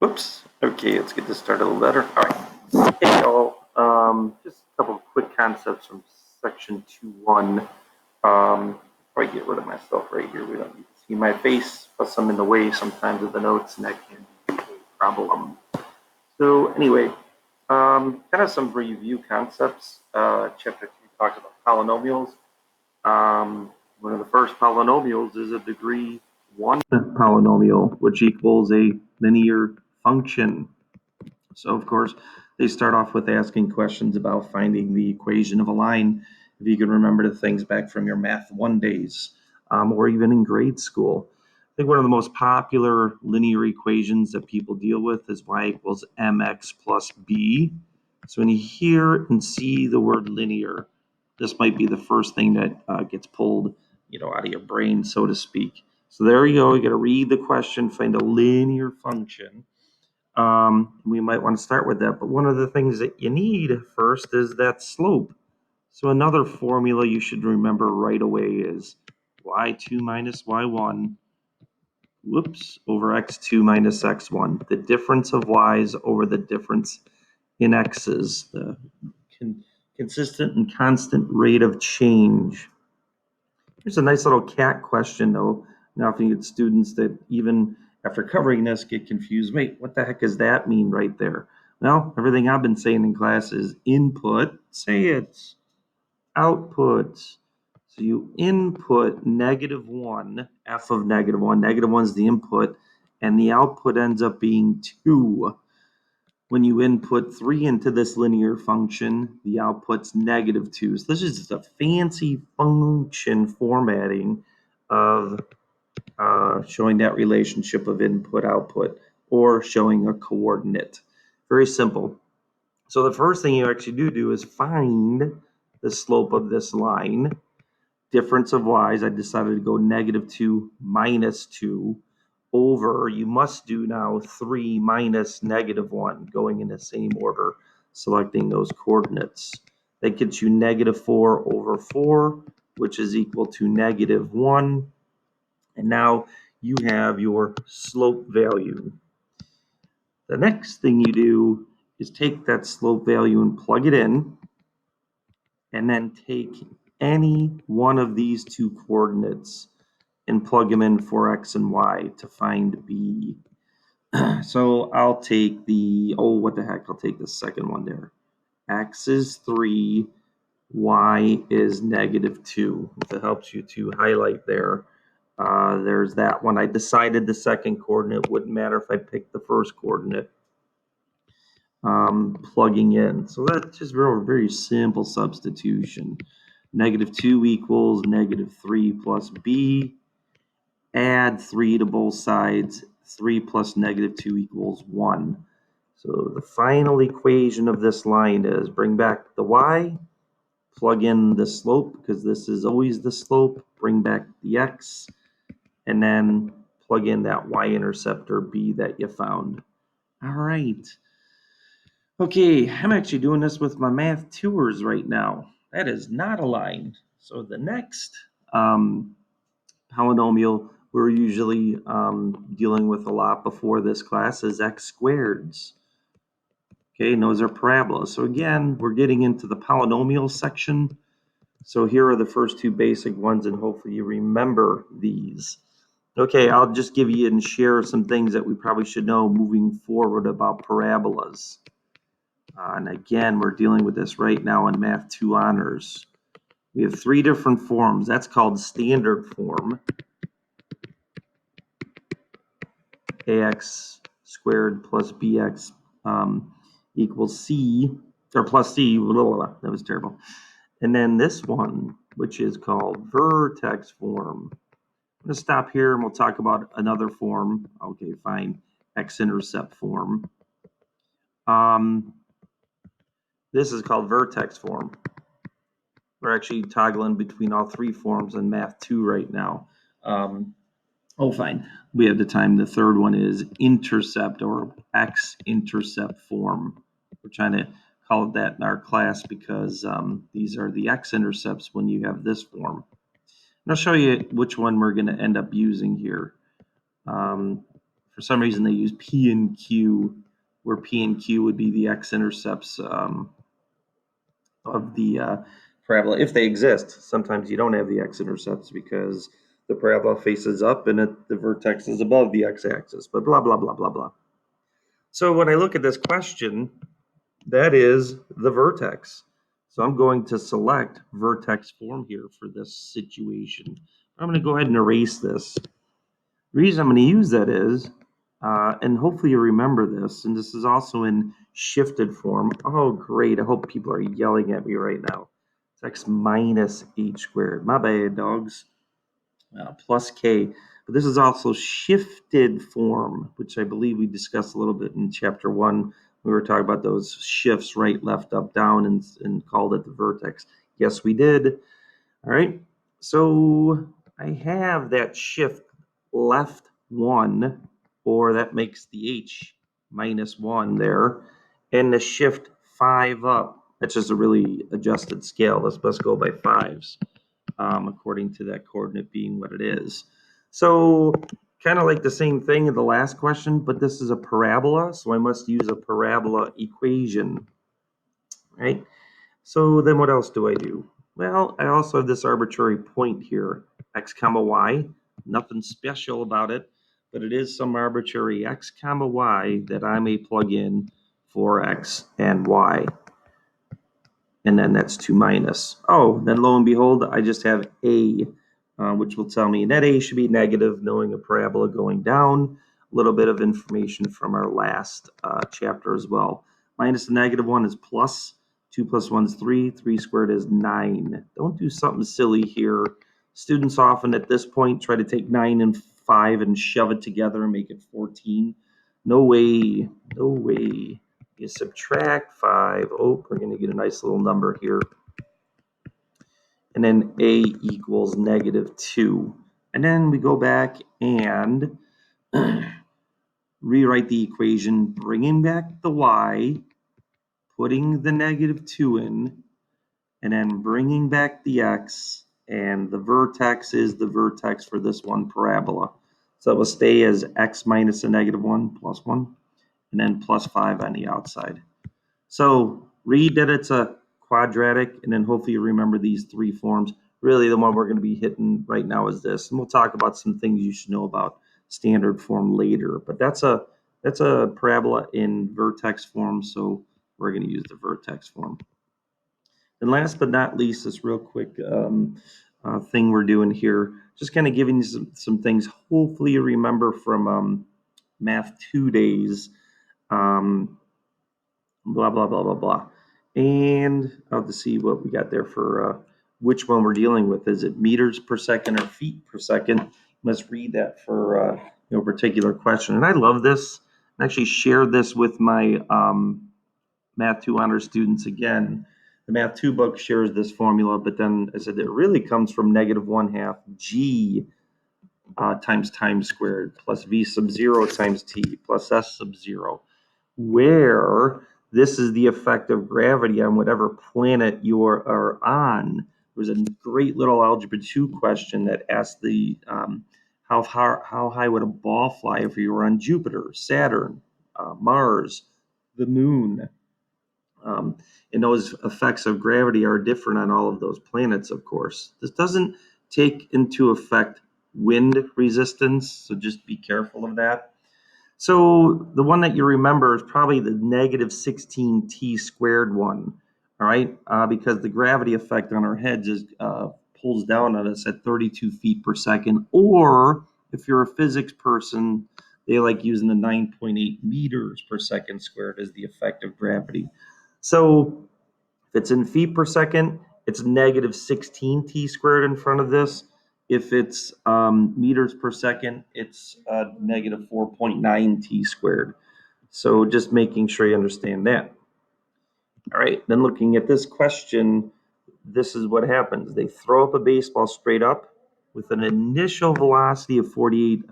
Whoops. Okay, let's get this started a little better. All right. Hey, y'all. Just a couple of quick concepts from section 2.1. Probably get rid of myself right here. We don't need to see my face, plus I'm in the way sometimes of the notes, and that can be a problem. So anyway, kind of some review concepts. Chapter 2 talks about polynomials. One of the first polynomials is a degree 1 polynomial, which equals a linear function. So, of course, they start off with asking questions about finding the equation of a line. If you can remember the things back from your Math 1 days, or even in grade school. I think one of the most popular linear equations that people deal with is y equals mx plus b. So when you hear and see the word linear, this might be the first thing that gets pulled, out of your brain, so to speak. So there you go. You got to read the question, find a linear function. We might want to start with that. But one of the things that you need first is that slope. So another formula you should remember right away is y2 minus y1, over x2 minus x1. The difference of y's over the difference in x's, the consistent and constant rate of change. Here's a nice little cat question, though. Now, if you get students that even after covering this get confused, wait, what the heck does that mean right there? Well, everything I've been saying in class is input, say it, output. So you input -1, f of -1. -1 is the input, and the output ends up being 2. When you input 3 into this linear function, the output's -2. So this is just a fancy function formatting of showing that relationship of input-output or showing a coordinate. Very simple. So the first thing you actually do is find the slope of this line. Difference of y's, I decided to go -2 minus 2 over, you must do now 3 minus -1, going in the same order, selecting those coordinates. That gets you -4 over 4, which is equal to -1. And now you have your slope value. The next thing you do is take that slope value and plug it in, and then take any one of these two coordinates and plug them in for x and y to find b. So I'll take I'll take the second one there. X is 3, y is -2. If it helps you to highlight there, there's that one. I decided the second coordinate wouldn't matter if I picked the first coordinate. Plugging in. So that's just very simple substitution. -2 equals -3 plus b. Add 3 to both sides. 3 plus -2 equals 1. So the final equation of this line is bring back the y, plug in the slope because this is always the slope, bring back the x, and then plug in that y-intercept or b that you found. All right. Okay, I'm actually doing this with my math tours right now. That is not a line. So the next polynomial we're usually dealing with a lot before this class is x squareds. Okay, and those are parabolas. So again, we're getting into the polynomial section. So here are the first two basic ones, and hopefully you remember these. Okay, I'll just give you and share some things that we probably should know moving forward about parabolas. And again, we're dealing with this right now in Math 2 Honors. We have 3 different forms. That's called standard form. ax squared plus bx equals c, or plus c, blah, blah, blah. That was terrible. And then this one, which is called vertex form. I'm going to stop here and we'll talk about another form. Okay, fine. X-intercept form. This is called vertex form. We're actually toggling between all 3 forms in Math 2 right now. Fine. We have the time. The third one is intercept or X-intercept form. We're trying to call it that in our class because these are the X-intercepts when you have this form. And I'll show you which one we're going to end up using here. For for some reason they use P and Q, where P and Q would be the x-intercepts of the parabola, if they exist. Sometimes you don't have the x-intercepts because the parabola faces up and the vertex is above the x-axis, but blah, blah, blah, blah, blah. So when I look at this question, that is the vertex. So I'm going to select vertex form here for this situation. I'm going to go ahead and erase this. The reason I'm going to use that is, and hopefully you remember this, and this is also in shifted form. Oh, great. I hope people are yelling at me right now. It's x minus h squared. My bad, dogs. Plus k. But this is also shifted form, which I believe we discussed a little bit in chapter 1. We were talking about those shifts, right, left, up, down, and called it the vertex. Yes, we did. All right. So I have that shift left 1, or that makes the h minus 1 there, and the shift 5 up. That's just a really adjusted scale. Let's go by 5s. According to that coordinate being what it is. So kind of like the same thing in the last question, but this is a parabola, so I must use a parabola equation, right? So then what else do I do? Well, I also have this arbitrary point here, x comma y. Nothing special about it, but it is some arbitrary x comma y that I may plug in for x and y. And then that's 2 minus. Oh, then lo and behold, I just have a, which will tell me that a should be negative, knowing a parabola going down. A little bit of information from our last chapter as well. Minus the negative 1 is plus. 2 plus 1 is 3. 3 squared is 9. Don't do something silly here. Students often at this point try to take 9 and 5 and shove it together and make it 14. No way. No way. You subtract 5. Oh, we're going to get a nice little number here. And then a equals negative 2. And then we go back and rewrite the equation, bringing back the y, putting the negative 2 in, and then bringing back the x, and the vertex is the vertex for this one parabola. So it will stay as x minus a negative 1 plus 1, and then plus 5 on the outside. So read that it's a quadratic, and then hopefully you remember these 3 forms. Really, the one we're going to be hitting right now is this, and we'll talk about some things you should know about standard form later. But that's a parabola in vertex form, so we're going to use the vertex form. And last but not least, this real quick thing we're doing here, just kind of giving you some things. Hopefully you remember from Math 2 days. Blah, blah, blah, blah, blah. And I'll have to see what we got there for which one we're dealing with. Is it meters per second or feet per second? You must read that for a particular question. And I love this. I actually shared this with my Math 2 honor students again. The Math 2 book shares this formula, but then I said it really comes from negative 1/2 g times time squared plus v sub 0 times t plus s sub 0, where this is the effect of gravity on whatever planet you are on. There was a great little Algebra 2 question that asked the how high would a ball fly if you were on Jupiter, Saturn, Mars, the moon? And those effects of gravity are different on all of those planets, of course. This doesn't take into effect wind resistance, so just be careful of that. So the one that you remember is probably the negative 16t squared one, all right? Because the gravity effect on our heads is pulls down on us at 32 feet per second. Or if you're a physics person, they like using the 9.8 meters per second squared as the effect of gravity. So if it's in feet per second, it's negative 16t squared in front of this. If it's meters per second, it's negative 4.9 t squared. So just making sure you understand that. All right, then looking at this question, this is what happens. They throw up a baseball straight up with an initial velocity of 48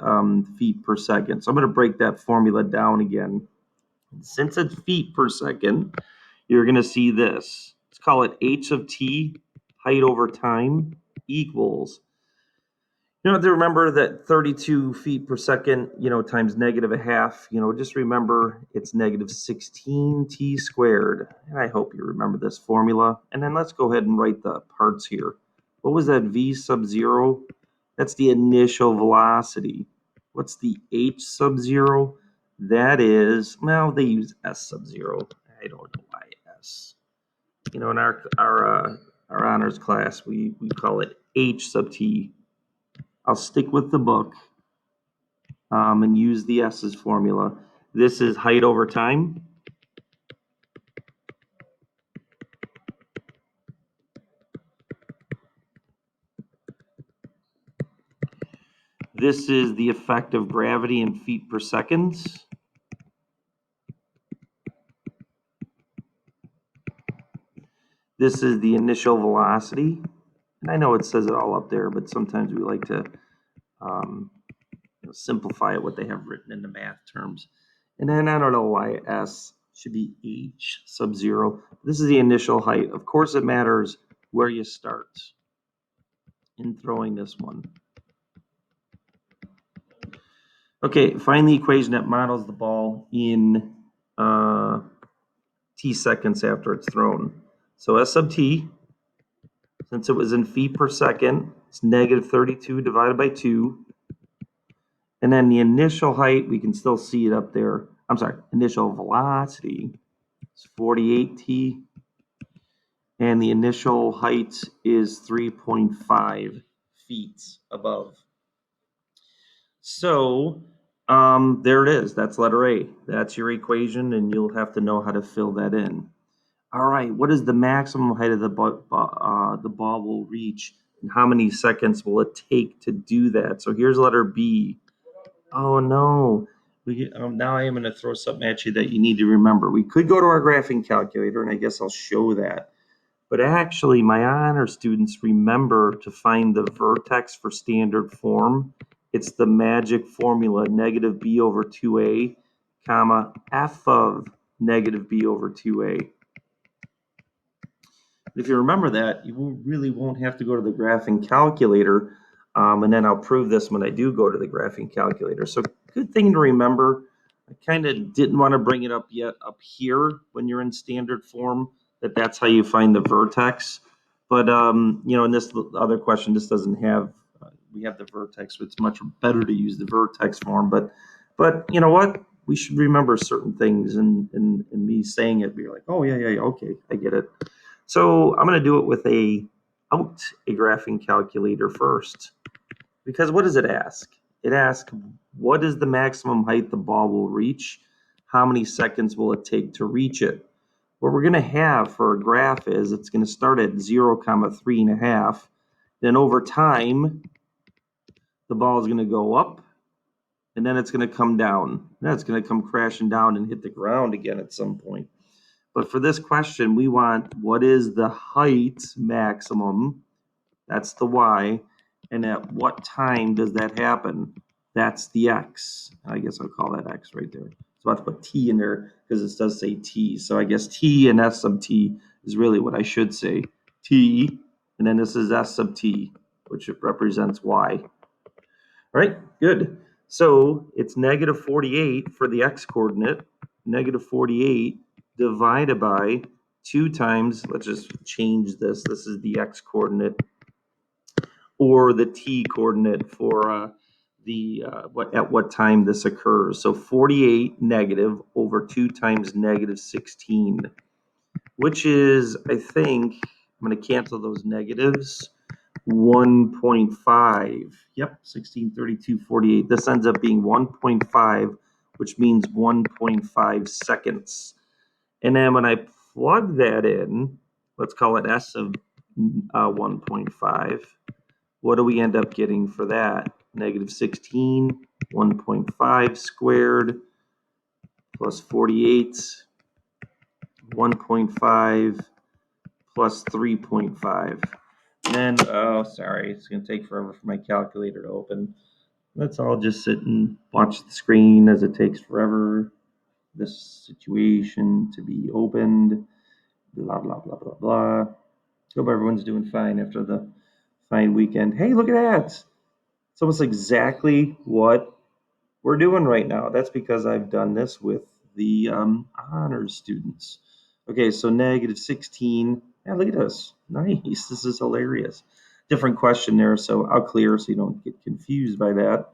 feet per second. So I'm going to break that formula down again. Since it's feet per second, you're going to see this. Let's call it h of t, height over time, equals. You know, to remember that 32 feet per second, times negative a half, just remember it's negative 16t squared. And I hope you remember this formula. And then let's go ahead and write the parts here. What was that v sub 0? That's the initial velocity. What's the h sub 0? That is, well, they use s sub 0. I don't know why s. In our honors class, we call it h sub t. I'll stick with the book and use the S's formula. This is height over time. This is the effect of gravity in feet per second. This is the initial velocity. And I know it says it all up there, but sometimes we like to simplify it what they have written in the math terms. And then I don't know why S should be h sub 0. This is the initial height. Of course, it matters where you start in throwing this one. Okay, find the equation that models the ball in t seconds after it's thrown. So S sub t, since it was in feet per second, it's negative 32 divided by 2. And then the initial height, we can still see it up there. I'm sorry, initial velocity is 48t. And the initial height is 3.5 feet above. So there it is. That's letter A. That's your equation, and you'll have to know how to fill that in. All right, what is the maximum height of the ball will reach, and how many seconds will it take to do that? So here's letter B. Oh, no. Now I am going to throw something at you that you need to remember. We could go to our graphing calculator, and I guess I'll show that. But actually, my honor students remember to find the vertex for standard form. It's the magic formula, negative b over 2a, comma, f of negative b over 2a. If you remember that, you really won't have to go to the graphing calculator, and then I'll prove this when I do go to the graphing calculator. So good thing to remember. I kind of didn't want to bring it up yet up here when you're in standard form, that's how you find the vertex. But, in this other question, this doesn't have, we have the vertex, so it's much better to use the vertex form. But you know what? We should remember certain things, and me saying it, be like, oh, yeah, okay, I get it. So I'm going to do it with a graphing calculator first. Because what does it ask? It asks, what is the maximum height the ball will reach? How many seconds will it take to reach it? What we're going to have for a graph is it's going to start at 0, 3.5. Then over time, the ball is going to go up, and then it's going to come down. Then it's going to come crashing down and hit the ground again at some point. But for this question, we want what is the height maximum? That's the y. And at what time does that happen? That's the x. I guess I'll call that x right there. So I have to put t in there because it does say t. So I guess t and s sub t is really what I should say. T, and then this is s sub t, which represents y. All right, good. So it's negative 48 for the x coordinate. Negative 48 divided by 2 times, let's just change this. This is the x coordinate, or the t coordinate for at what time this occurs. So 48 negative over 2 times negative 16, which is, I think, I'm going to cancel those negatives, 1.5. Yep, 16, 32, 48. This ends up being 1.5, which means 1.5 seconds. And then when I plug that in, let's call it S of 1.5. What do we end up getting for that? Negative 16, 1.5 squared, plus 48, 1.5, plus 3.5. And, oh, sorry, it's going to take forever for my calculator to open. Let's all just sit and watch the screen as it takes forever. This situation to be opened, blah, blah, blah, blah, blah. Hope everyone's doing fine after the fine weekend. Hey, look at that. It's almost exactly what we're doing right now. That's because I've done this with the honors students. Okay, so negative 16. Yeah, look at this. Nice. This is hilarious. Different question there, so I'll clear so you don't get confused by that.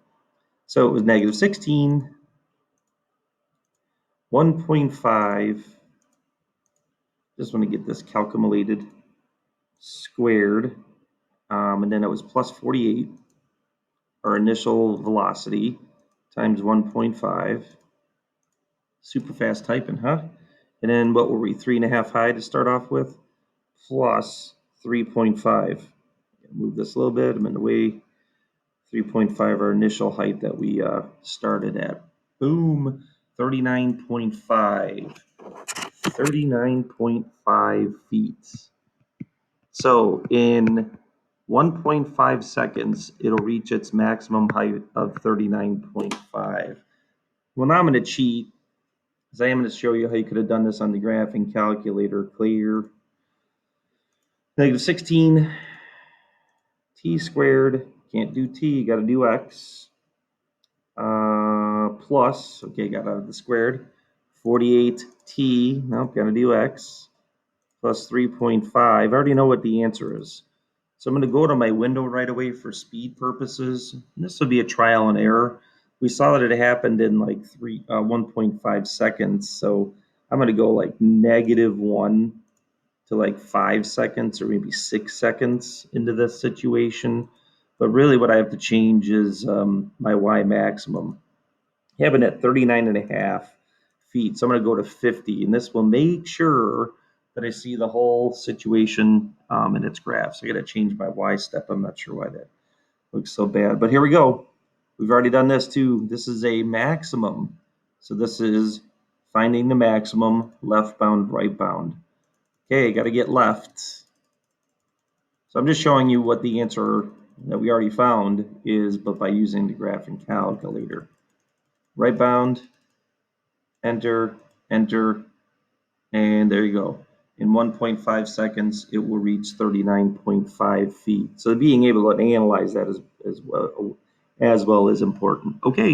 So it was negative 16, 1.5. Just want to get this calculated, squared, and then it was plus 48, our initial velocity, times 1.5. Super fast typing, huh? And then what were we, 3.5 high to start off with? Plus 3.5. Move this a little bit, I'm in the way. 3.5, our initial height that we started at. Boom, 39.5. 39.5 feet. So in 1.5 seconds, it'll reach its maximum height of 39.5. Well, now I'm going to cheat, because I am going to show you how you could have done this on the graphing calculator. Clear. Negative 16 t squared. Can't do t, got to do x. Plus, okay, got out of the squared. 48t, nope, got to do x. Plus 3.5. I already know what the answer is. So I'm going to go to my window right away for speed purposes. And this will be a trial and error. We saw that it happened in like 1.5 seconds. So I'm going to go like -1 to like 5 seconds or maybe 6 seconds into this situation. But really what I have to change is my Y maximum. I have it at 39.5 feet. So I'm going to go to 50, and this will make sure that I see the whole situation in its graph. So I got to change my Y step. I'm not sure why that looks so bad, but here we go. We've already done this too. This is a maximum. So this is finding the maximum, left bound, right bound. Okay, got to get left. So I'm just showing you what the answer that we already found is, but by using the graphing calculator. Right bound, enter, enter, and there you go. In 1.5 seconds, it will reach 39.5 feet. So being able to analyze that as well is important. Okay.